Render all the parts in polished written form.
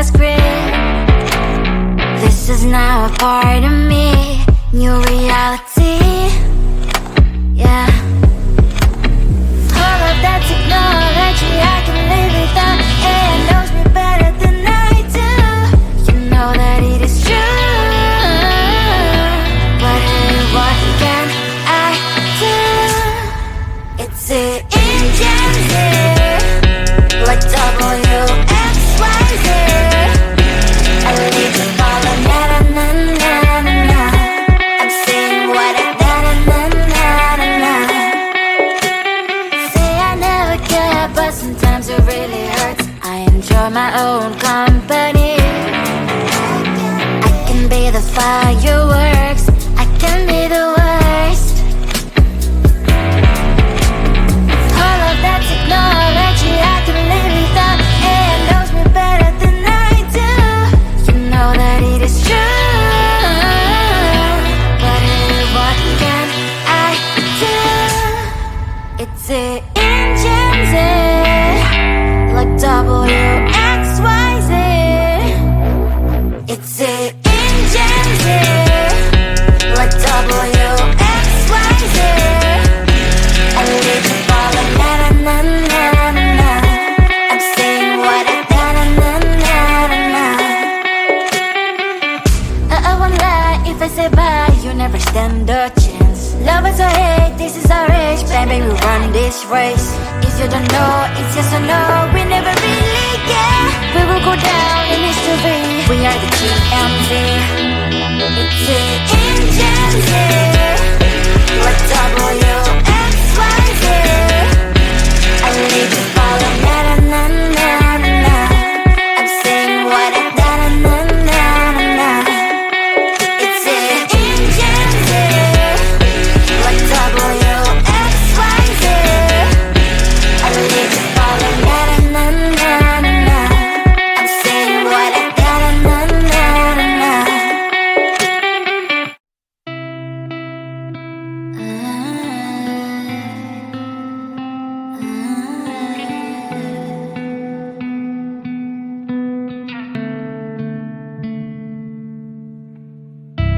the script. This is now a part of me, new reality. Yeah. All of that technology I can live without. AI knows me better than I do. You know that it is true. But hey, what can I do? It's the engines here, like WXYZ. I need to follow na-na-na-na-na-na. I'm saying what I na-na-na-na-na. Say I never care, but sometimes it really hurts. I enjoy my own company. I can be the fireworks, I can be the worst. All of that technology I can live without. AI knows me better than I do. You know that it is true. But hey, what can I do? It's the engines, like WXYZ. It's the engines, like WXYZ. I need to follow na-na-na-na-na-na. I'm saying what I na-na-na-na-na. I won't lie if I say bye, you never stand a chance. Love is or hate, this is our age. Baby, we run this race. If you don't know, it's yes or no. We never really care. We will go down in history. We are the TMZ. It's the engines, like WXYZ. I need to follow na-na-na-na-na-na. I'm saying what I na-na-na-na-na. It's the engines, like WXYZ. I need to follow na-na-na-na-na. I'm saying what I na-na-na-na-na.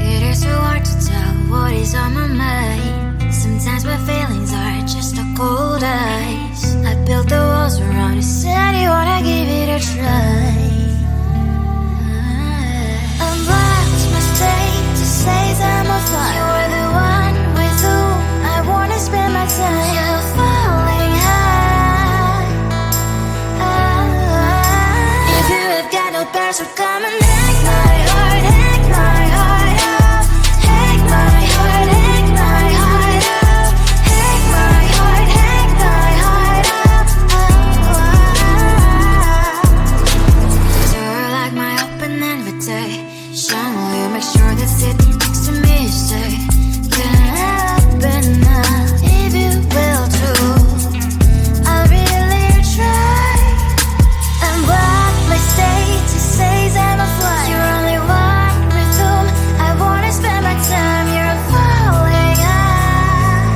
It is so hard to tell what is on my mind. Sometimes my feelings are just a cold ice. I built the walls around you, said you wanna give it a try. I'm lost, mistake to say I'm a fly. You're the one with whom I wanna spend my time. You're falling high. If you have got no bears, so come and hack my heart, hack my heart out. Hack my heart, hack my heart out. Hack my heart, hack my heart out. You're like my open invitation. Will you make sure that sitting next to me is safe? Can happen now, if you will too. I'll really try. And what my state to say I'm a fly. You're only one with whom I wanna spend my time. You're falling high.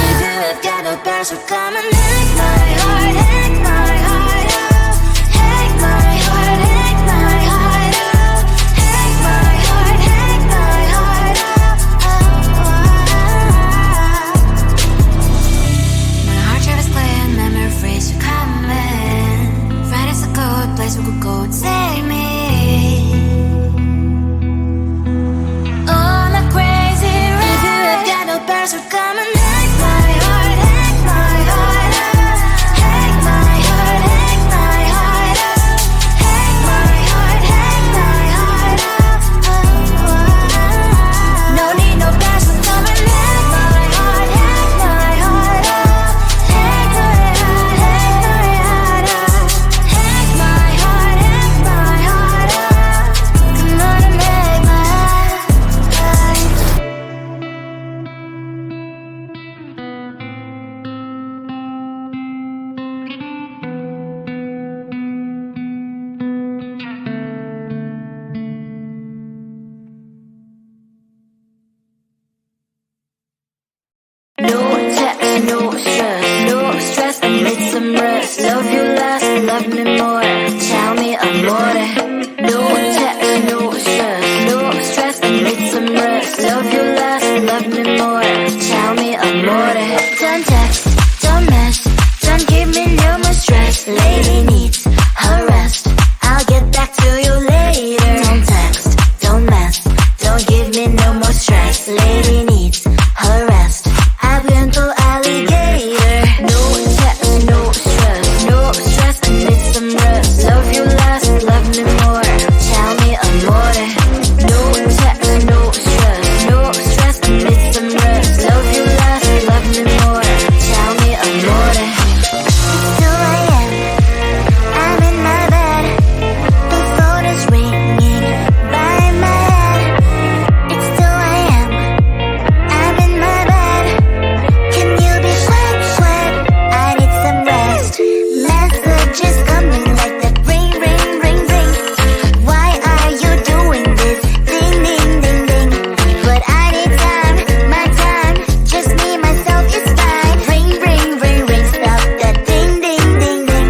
If you have got no bears, so come and hack my heart, hack my heart out. Hack my heart, hack my heart out. Hack my heart, hack my heart out. My heart drive is clear, memories are coming. Right is a good place we could go and take me. On a crazy ride. If you have got no bears, so come and hack my heart, hack my heart out. Hack my heart, hack my heart out. Hack my heart, hack my heart out. No need no bears, so come and hack my heart, hack my heart out. Hack my heart, hack my heart out. Hack my heart, hack my heart out. Come on and make my heart. No text, no stress, no stress. I need some rest. Love you last, love love me more. Tell me amore. No text, no stress, no stress, I need some rest. Love you less, love me more. Tell me amore. Don't text, don't mess, don't give me no more stress. Lady needs her rest. I'll get back to you later. Don't text, don't mess, don't give me no more stress. Lady needs her rest. I've been to alligator. No text, no stress, no stress, I need some rest. Love you less, love me more. Tell me amore. No text, no stress, no stress, I need some rest. Love you less, love me more. Tell me amore. It's 2 a.m. I'm in my bed. The phone is ringing by my head. It's 2 a.m. I'm in my bed. Can you be quick, quick? I need some rest. Messages coming like that ring, ring, ring, ring. Why are you doing this? Ding, ding, ding, ding. But I need time, my time. Just me, myself is fine. Ring, ring, ring, ring. Stop that ding, ding, ding, ding.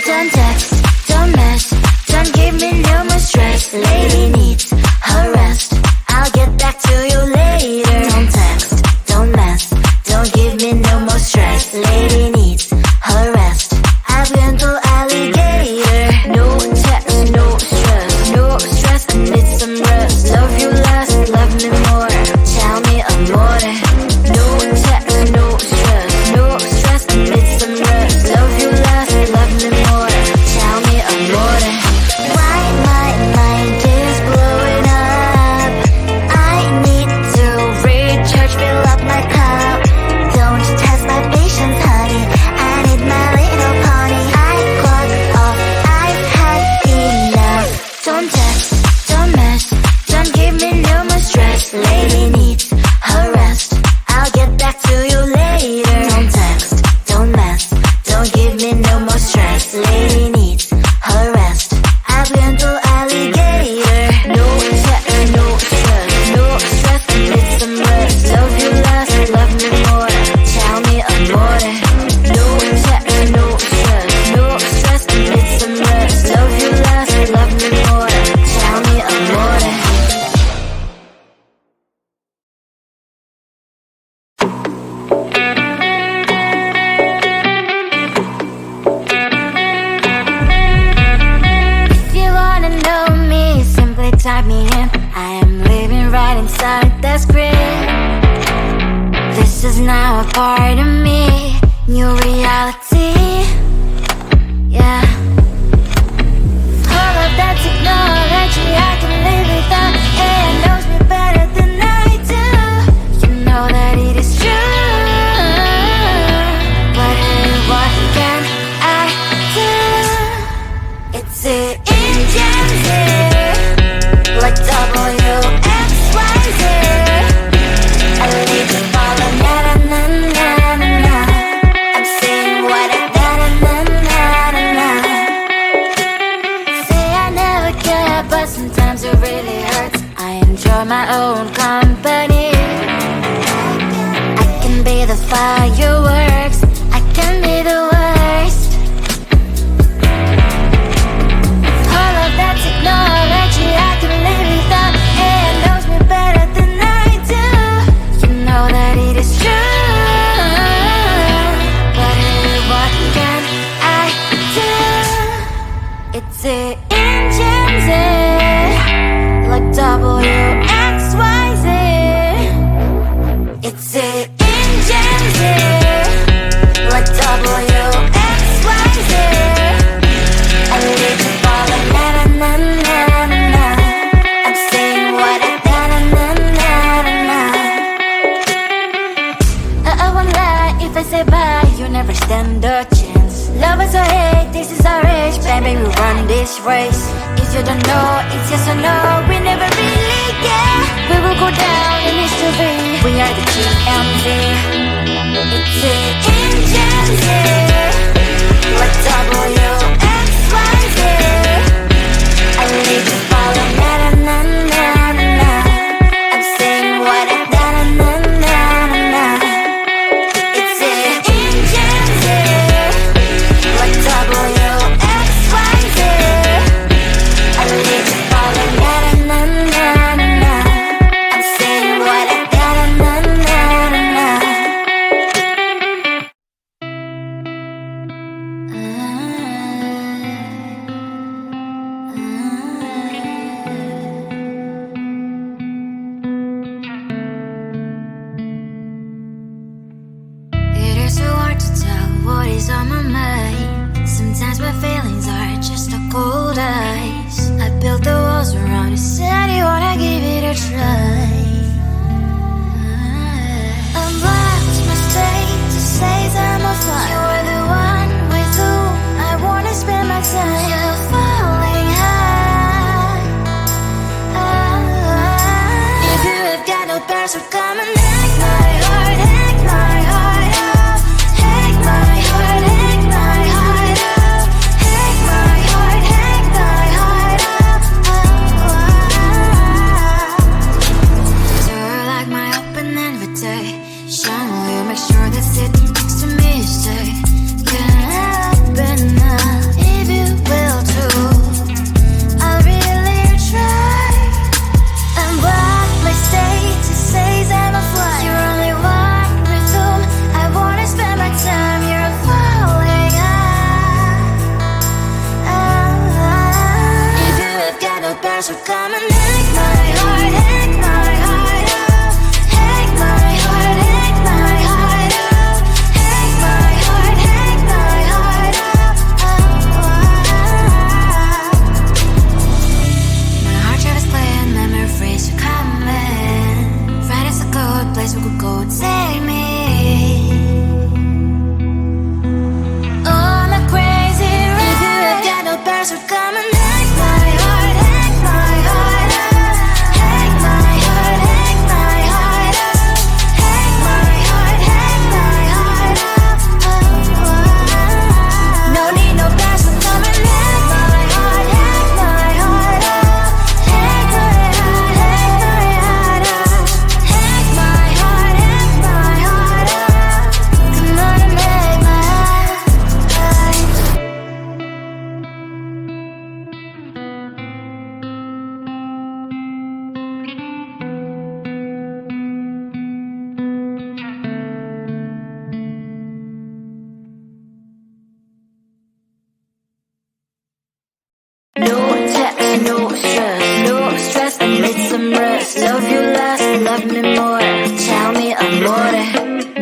Don't text, don't mess, don't give me no more stress. Lady needs her rest. I'll get back to you later. Don't text, don't mess, don't give me no more stress. Lady needs her rest. I've been to alligator. No text, no stress, no stress, I need some rest. Love you less, love me more. Tell me amore. No text, no stress, no stress, I need some rest. Love you less, love me more. Tell me amore. Why my mind is blowing up? I need to recharge, fill up my cup. Don't test my patience, honey. I need my little pony. I clock off, I've had enough. Don't text, don't mess, don't give me no more stress. Lady needs her rest. I'll get back to you later. Don't text, don't mess, don't give me no more stress. Lady needs her rest. I've been to alligator. No text, no stress, no stress, I need some rest. Love you less, love me more. Tell me amore. No text, no stress, no stress, I need some rest. Love you less, love me more. Tell me amore. If you wanna know me, simply type me in. I am living right inside the screen. This is now a part of me, new reality. Yeah. All of that technology I can live without. AI knows me better than I do. You know that it is true. But hey, what can I do? It's the engines here, like WXYZ. I need to follow, na na na na na na. I'm saying what I na na na na na na. Say I never care, but sometimes it really hurts. I enjoy my own company. I can be the fireworks, I can be the worst. All of that technology I can live without. AI knows me better than I do. You know that it is true. But hey, what can I do? It's the engines, like WXYZ. It's the engines, like WXYZ. I need to follow, na na na na na na. I'm saying what I na na na na na na. I won't lie if I say bye, you never stand a chance. Love is or hate, this is our age, baby, we run this race. If you don't know, it's yes or no, we never really get. We will go down in history, we are the GMZ. It's the engines here, like WXYZ. I need to follow, na na na na na na. I'm saying what I na na na na na na. It's the engines here, like WXYZ. bells will come and take my heart, take my heart out. Take my heart, take my heart out. Take my heart, take my heart out. My heart drive is playing, memories are coming. Right is a good place we could go and take me. On a crazy ride, if you have got no bells will come and take my heart, take my heart out. Take my heart, take my heart out. Take my heart, take my heart out. No need no bells will come and take my heart, take my heart out. Take my heart, take my heart out. Take my heart, take my heart out. Come on and make my heart. No text, no stress, no stress, I need some rest. Love you less, love me more, tell me amore.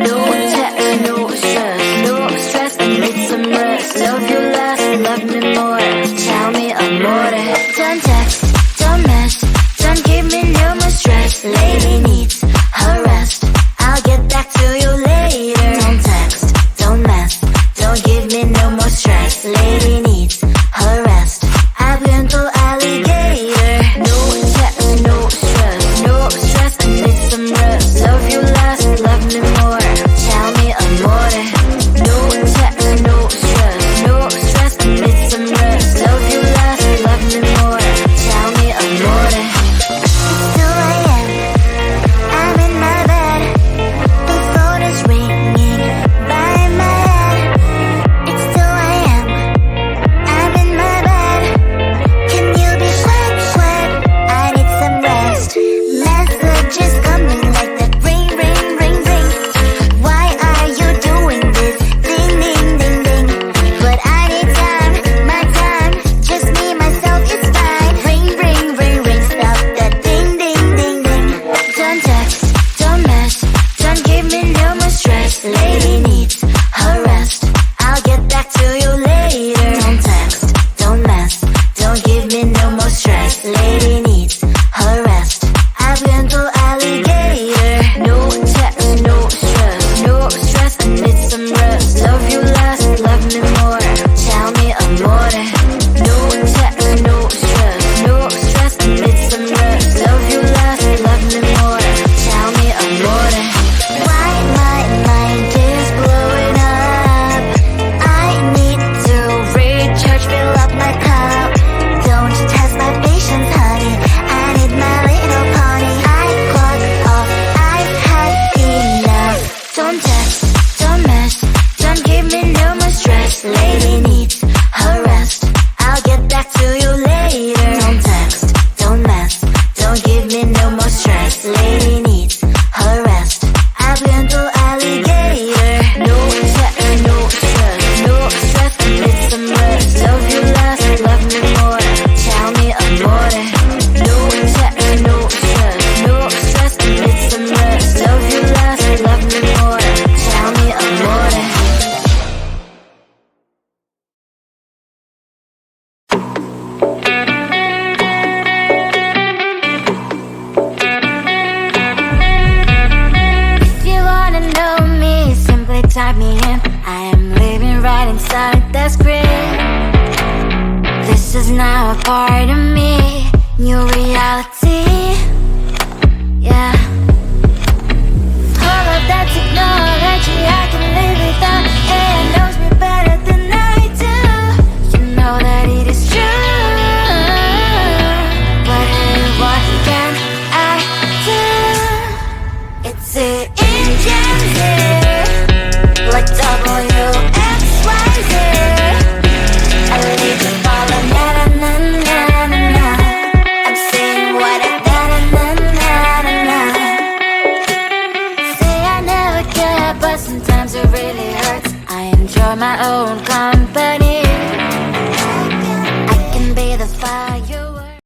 No text, no stress, no stress, I need some rest. Love you less, love me more, tell me amore. Don't text, don't mess, don't give me no more stress. Lady needs her rest, I'll get back to you later. Don't text, don't mess, don't give me no more stress. Lady needs her rest, I've been to alligator. No text, no stress, no stress, I need some rest. Love you less, love me more, tell me amore. No text, no stress, no stress, I need some rest. Love you less, love me more, tell me amore. It's 2 a.m., I'm in my bed. The phone is ringing by my head. It's 2 a.m., I'm in my bed. Can you be quiet, quiet? I need some rest. Messages coming like that, ring, ring, ring, ring. Why are you doing this? Ding, ding, ding, ding. But I need time, my time. Just me, myself, it's fine. Ring, ring, ring, ring. Stop that ding, ding, ding, ding. Don't text, don't mess, don't give me no more stress. Lady needs her rest, I'll get back to you later. Don't text, don't mess, don't give me no more stress. Lady needs her rest, I've been to alligator. No text, no stress, no stress, I need some rest. Love you less, love me more, tell me amore. No text, no stress, no stress, I need some rest. Love you less, love me more, tell me amore. Why my mind is blowing up? I need to recharge, fill up my cup. Don't test my patience, honey, I need my little pony. I clock off, I've had enough. Don't text, don't mess, don't give me no more stress. Lady needs her rest, I'll get back to you later. Don't text, don't mess, don't give me no more stress. Lady needs her rest, I've been to alligator. No text, no stress, no stress, I need some rest. Love you less, love me more, tell me amore. No text, no stress, no stress, I need some rest. Love you less, love me more, tell me amore. If you wanna know me, simply type me in. I am living right inside the screen. This is now a part of me.